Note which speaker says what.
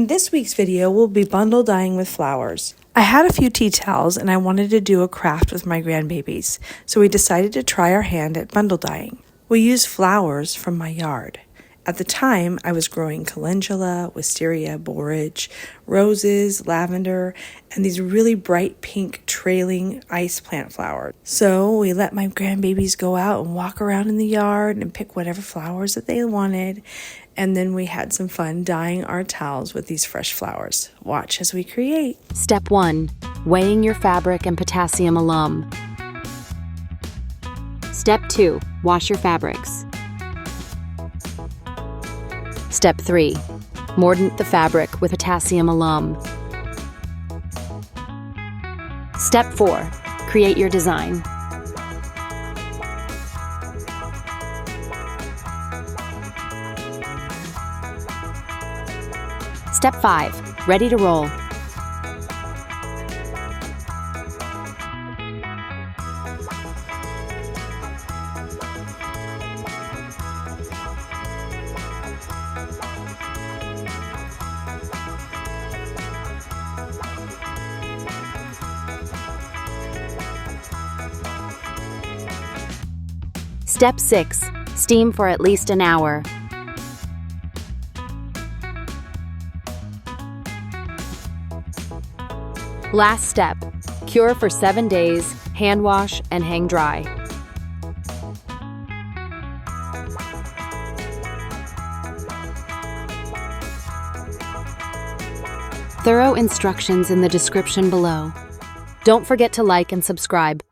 Speaker 1: this week's video, we'll be bundle dyeing with flowers. I had a few tea towels and I wanted to do a craft with my grandbabies, so we decided to try our hand at bundle dyeing. We used flowers from my yard. At the time, I was growing calendula, wisteria, borage, roses, lavender, and these really bright pink trailing ice plant flowers. So we let my grandbabies go out and walk around in the yard and pick whatever flowers that they wanted. And then we had some fun dyeing our towels with these fresh flowers. Watch as we create.
Speaker 2: Step 1. Weighing your fabric and potassium alum. Step 2. Wash your fabrics. Step 3. Mordant the fabric with potassium alum. Step 4. Create your design. Step 5. Ready to roll. Step 6. Steam for at least an hour. Last step. Cure for 7 days, hand wash, and hang dry. Thorough instructions in the description below. Don't forget to like and subscribe.